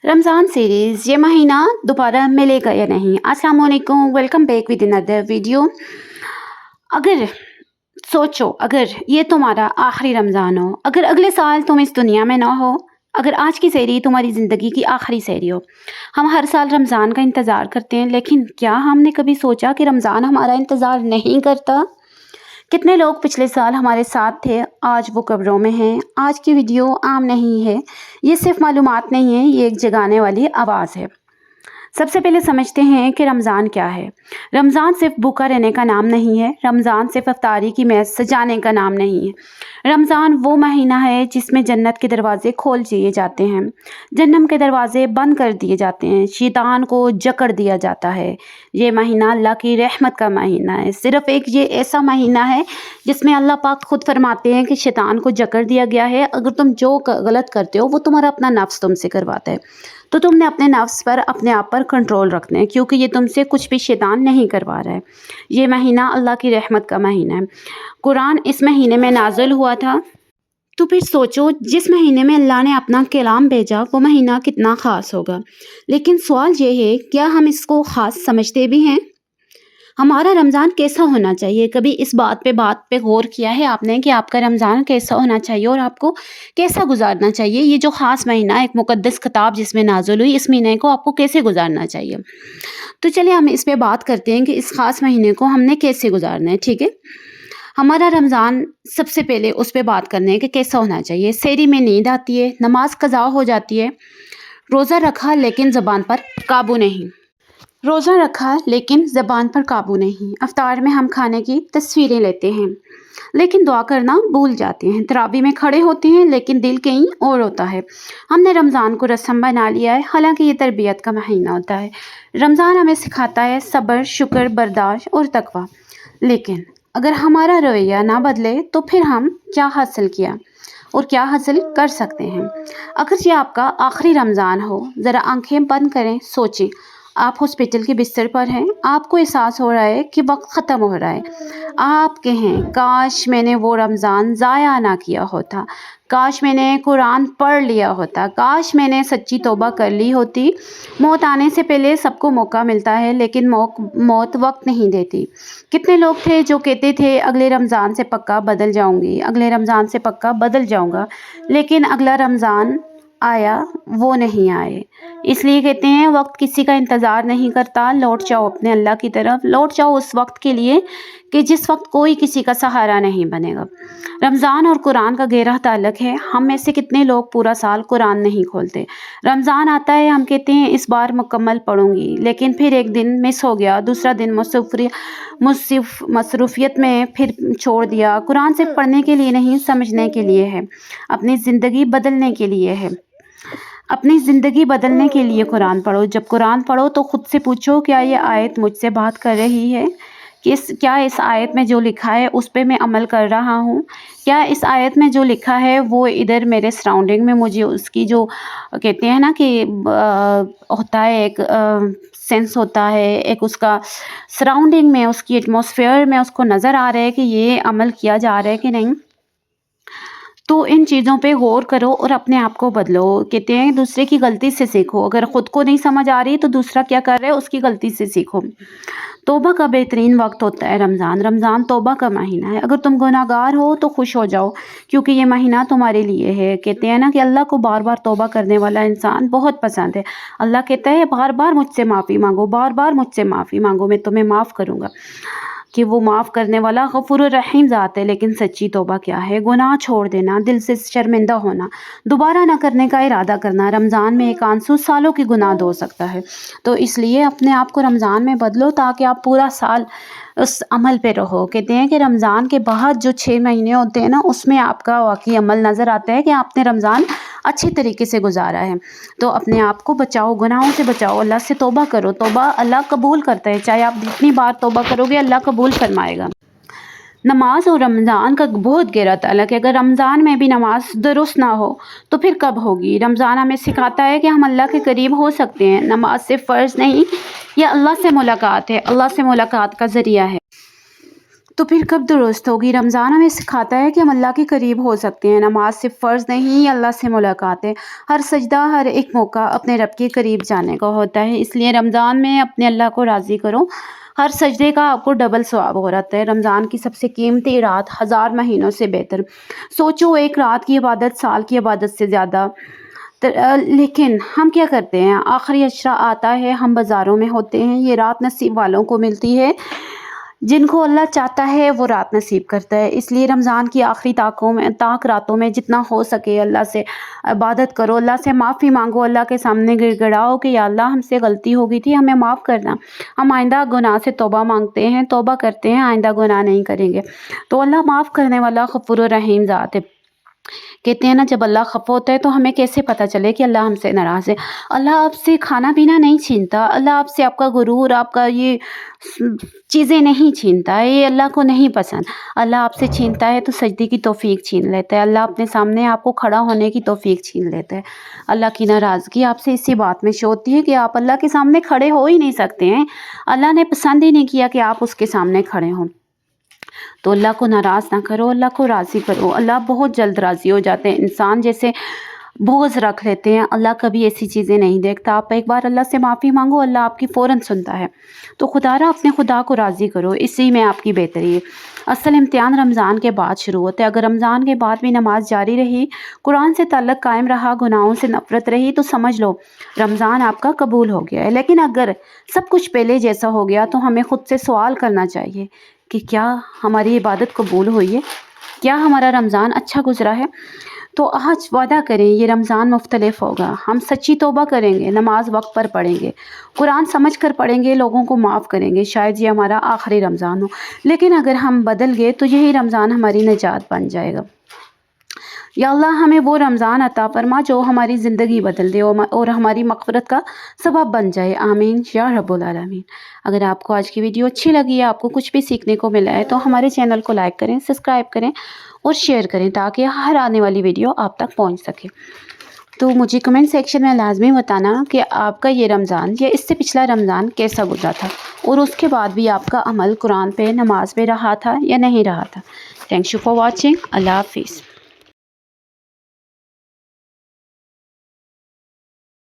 Ramzan series ये महीना दोबारा मिलेगा या नहीं। अस्सलाम वालेकुम, welcome back with another video. अगर सोचो, अगर ये तुम्हारा आखिरी रमज़ान हो, अगर अगले साल तुम इस दुनिया में ना हो, अगर आज की सहरी तुम्हारी ज़िंदगी की आखिरी सहरी हो। हम हर साल रमज़ान का इंतज़ार करते हैं, लेकिन क्या हमने कभी सोचा कि रमज़ान हमारा इंतज़ार नहीं करता? कितने लोग पिछले साल हमारे साथ थे, आज वो कब्रों में हैं। आज की वीडियो आम नहीं है, ये सिर्फ मालूमात नहीं है, ये एक जगाने वाली आवाज़ है। सबसे पहले समझते हैं कि रमज़ान क्या है। रमज़ान सिर्फ भूखा रहने का नाम नहीं है। रमज़ान सिर्फ इफ्तारी की मेज़ सजाने का नाम नहीं है। रमज़ान वो महीना है जिसमें जन्नत के दरवाज़े खोल दिए जाते हैं, जहन्नम के दरवाज़े बंद कर दिए जाते हैं, शैतान को जकड़ दिया जाता है। ये महीना अल्लाह की रहमत का महीना है। सिर्फ एक ये ऐसा महीना है जिसमें अल्लाह पाक खुद फरमाते हैं कि शैतान को जकड़ दिया गया है। अगर तुम जो गलत करते हो वो तुम्हारा अपना नफ्स तुमसे करवाता है, तो तुमने अपने नफ्स पर, अपने आप पर कंट्रोल रखना है, क्योंकि ये तुमसे कुछ भी शैतान नहीं करवा रहा है। ये महीना अल्लाह की रहमत का महीना है। कुरान इस महीने में नाज़िल हुआ था। तो फिर सोचो, जिस महीने में अल्लाह ने अपना कलाम भेजा वो महीना कितना ख़ास होगा। लेकिन सवाल ये है, क्या हम इसको ख़ास समझते भी हैं? हमारा रमज़ान कैसा होना चाहिए? कभी इस बात पे गौर किया है आपने कि आपका रमज़ान कैसा होना चाहिए और आपको कैसा गुजारना चाहिए? ये जो ख़ास महीना, एक मुक़द्दस किताब जिसमें नाज़िल हुई, इस महीने को आपको कैसे गुजारना चाहिए? तो चलिए हम इस पे बात करते हैं कि इस ख़ास महीने को हमने कैसे गुजारना है, ठीक है? हमारा रमज़ान, सबसे पहले उस पे बात करने हैं कि कैसा होना चाहिए। सहरी में नींद आती है, नमाज कज़ा हो जाती है, रोज़ा रखा लेकिन ज़बान पर काबू नहीं। रोज़ा रखा लेकिन ज़बान पर काबू नहीं। अफ्तार में हम खाने की तस्वीरें लेते हैं, लेकिन दुआ करना भूल जाते हैं। तरावी में खड़े होते हैं, लेकिन दिल कहीं और होता है। हमने रमज़ान को रस्म बना लिया है, हालांकि ये तरबियत का महीना होता है। रमज़ान हमें सिखाता है सब्र, शुक्र, बर्दाश्त और तकवा। लेकिन अगर हमारा रवैया ना बदले तो फिर हम क्या हासिल किया और क्या हासिल कर सकते हैं? अगर ये आपका आखिरी रमज़ान हो, ज़रा आंखें बंद करें, सोचें। आप हॉस्पिटल के बिस्तर पर हैं, आपको एहसास हो रहा है कि वक्त ख़त्म हो रहा है। आप कहें, काश मैंने वो रमज़ान ज़ाया ना किया होता, काश मैंने कुरान पढ़ लिया होता, काश मैंने सच्ची तौबा कर ली होती। मौत आने से पहले सबको मौका मिलता है, लेकिन मौत वक्त नहीं देती। कितने लोग थे जो कहते थे अगले रमज़ान से पक्का बदल जाऊंगी, अगले रमज़ान से पक्का बदल जाऊंगा, लेकिन अगला रमज़ान आया, वो नहीं आए। इसलिए कहते हैं वक्त किसी का इंतज़ार नहीं करता। लौट जाओ अपने अल्लाह की तरफ, लौट जाओ उस वक्त के लिए कि जिस वक्त कोई किसी का सहारा नहीं बनेगा। रमज़ान और कुरान का गहरा ताल्लुक़ है। हम में से कितने लोग पूरा साल कुरान नहीं खोलते? रमज़ान आता है, हम कहते हैं इस बार मुकम्मल पढ़ूंगी, लेकिन फिर एक दिन मिस हो गया, दूसरा दिन मसरूफ़ियत में फिर छोड़ दिया। कुरान सिर्फ पढ़ने के लिए नहीं, समझने के लिए है, अपनी ज़िंदगी बदलने के लिए है। अपनी ज़िंदगी बदलने के लिए कुरान पढ़ो। जब कुरान पढ़ो तो ख़ुद से पूछो, क्या ये आयत मुझसे बात कर रही है? क्या इस आयत में जो लिखा है उस पे मैं अमल कर रहा हूँ? क्या इस आयत में जो लिखा है वो इधर मेरे सराउंडिंग में मुझे उसकी जो कहते हैं ना कि होता है, एक सेंस होता है, एक उसका सराउंडिंग में, उसकी एटमॉस्फेयर में उसको नज़र आ रहा है कि ये अमल किया जा रहा है कि नहीं? तो इन चीज़ों पे गौर करो और अपने आप को बदलो। कहते हैं दूसरे की गलती से सीखो। अगर ख़ुद को नहीं समझ आ रही तो दूसरा क्या कर रहा है उसकी गलती से सीखो। तौबा का बेहतरीन वक्त होता है रमज़ान। रमज़ान तौबा का महीना है। अगर तुम गुनाहगार हो तो खुश हो जाओ, क्योंकि ये महीना तुम्हारे लिए है। कहते हैं ना कि अल्लाह को बार बार तौबा करने वाला इंसान बहुत पसंद है। अल्लाह कहता है बार बार मुझसे माफ़ी मांगो, बार बार मुझसे माफ़ी मांगो, मैं तुम्हें माफ़ करूँगा। कि वो माफ़ करने वाला गफूर रहीम ज़ात है। लेकिन सच्ची तौबा क्या है? गुनाह छोड़ देना, दिल से शर्मिंदा होना, दोबारा ना करने का इरादा करना। रमज़ान में एक आंसू सालों की गुनाह धो सकता है। तो इसलिए अपने आप को रमज़ान में बदलो, ताकि आप पूरा साल उस अमल पे रहो। कहते हैं कि रमज़ान के बाद जो 6 महीने होते हैं ना, उसमें आपका वाकई अमल नज़र आता है कि आपने रमज़ान अच्छे तरीके से गुजारा है। तो अपने आप को बचाओ, गुनाहों से बचाओ, अल्लाह से तौबा करो। तौबा अल्लाह कबूल करता है, चाहे आप जितनी बार तौबा करोगे अल्लाह कबूल फरमाएगा। नमाज और रमज़ान का बहुत गहरा ताल्लुक़ है। अगर रमज़ान में भी नमाज दुरुस्त ना हो तो फिर कब होगी? रमज़ान हमें सिखाता है कि हम अल्लाह के करीब हो सकते हैं। नमाज सिर्फ फ़र्ज़ नहीं, यह अल्लाह से मुलाकात है, अल्लाह से मुलाकात का ज़रिया है। तो फिर कब दुरुस्त होगी? रमज़ान हमें सिखाता है कि हम अल्लाह के करीब हो सकते हैं। नमाज सिर्फ़ फ़र्ज़ नहीं, अल्लाह से मुलाकात है। हर सजदा, हर एक मौका अपने रब के करीब जाने का होता है। इसलिए रमज़ान में अपने अल्लाह को राज़ी करो। हर सजदे का आपको डबल सवाब हो रहा है। रमज़ान की सबसे कीमती रात हज़ार महीनों से बेहतर। सोचो, एक रात की इबादत साल की इबादत से ज़्यादा। लेकिन हम क्या करते हैं? आखिरी अशरा आता है, हम बाज़ारों में होते हैं। ये रात नसीब वालों को मिलती है। जिनको अल्लाह चाहता है वो रात नसीब करता है। इसलिए रमज़ान की आखिरी ताक रातों में जितना हो सके अल्लाह से इबादत करो, अल्लाह से माफ़ी मांगो, अल्लाह के सामने गिड़गिड़ाओ कि या अल्लाह हमसे गलती हो गई थी, हमें माफ़ करना। हम आइंदा गुनाह से तौबा मांगते हैं, तौबा करते हैं, आइंदा गुनाह नहीं करेंगे। तो अल्लाह माफ़ करने वाला गफूर रहीम ज़ात है। कहते हैं ना, जब अल्लाह खफ़ा होता है तो हमें कैसे पता चले कि अल्लाह हमसे नाराज़ है? अल्लाह आपसे खाना पीना नहीं छीनता, अल्लाह आपसे आपका गुरूर, आपका ये चीज़ें नहीं छीनता है, ये अल्लाह को नहीं पसंद। अल्लाह आपसे छीनता है तो सजदे की तौफ़ीक छीन लेता है। अल्लाह अपने सामने आपको खड़ा होने की तौफ़ीक छीन लेता है। अल्लाह की नाराज़गी आपसे इसी बात में शो होती है कि आप अल्लाह के सामने खड़े हो ही नहीं सकते हैं। अल्लाह ने पसंद ही नहीं किया कि आप उसके सामने खड़े हों। तो अल्लाह को नाराज़ ना करो, अल्लाह को राज़ी करो। अल्लाह बहुत जल्द राज़ी हो जाते हैं। इंसान जैसे बोझ रख लेते हैं, अल्लाह कभी ऐसी चीज़ें नहीं देखता। आप एक बार अल्लाह से माफ़ी मांगो, अल्लाह आपकी फ़ौरन सुनता है। तो खुदारा अपने खुदा को राज़ी करो, इसी में आपकी बेहतरी है। असल इम्तिहान रमज़ान के बाद शुरू होता है। अगर रमज़ान के बाद भी नमाज जारी रही, कुरान से ताल्लुक़ कायम रहा, गुनाहों से नफ़रत रही, तो समझ लो रमज़ान आपका कबूल हो गया है। लेकिन अगर सब कुछ पहले जैसा हो गया तो हमें ख़ुद से सवाल करना चाहिए कि क्या हमारी इबादत कबूल हुई है? क्या हमारा रमज़ान अच्छा गुज़रा है? तो आज वादा करें ये रमज़ान मुख्तलिफ होगा। हम सच्ची तौबा करेंगे, नमाज वक्त पर पढ़ेंगे, कुरान समझ कर पढ़ेंगे, लोगों को माफ़ करेंगे। शायद ये हमारा आखिरी रमज़ान हो, लेकिन अगर हम बदल गए तो यही रमज़ान हमारी निजात बन जाएगा। या अल्लाह हमें वो रमज़ान अता फरमा जो हमारी ज़िंदगी बदल दे और हमारी मग़फ़िरत का सबब बन जाए। आमीन या रब्बुल आलमीन। अगर आपको आज की वीडियो अच्छी लगी है, आपको कुछ भी सीखने को मिला है, तो हमारे चैनल को लाइक करें, सब्सक्राइब करें और शेयर करें ताकि हर आने वाली वीडियो आप तक पहुंच सके। तो मुझे कमेंट सेक्शन में लाजमी बताना कि आपका ये रमज़ान या इससे पिछला रमज़ान कैसा गुजरा था और उसके बाद भी आपका अमल कुरान पे, नमाज पे रहा था या नहीं रहा था। Thanks you for watching. अल्लाह हाफिज़।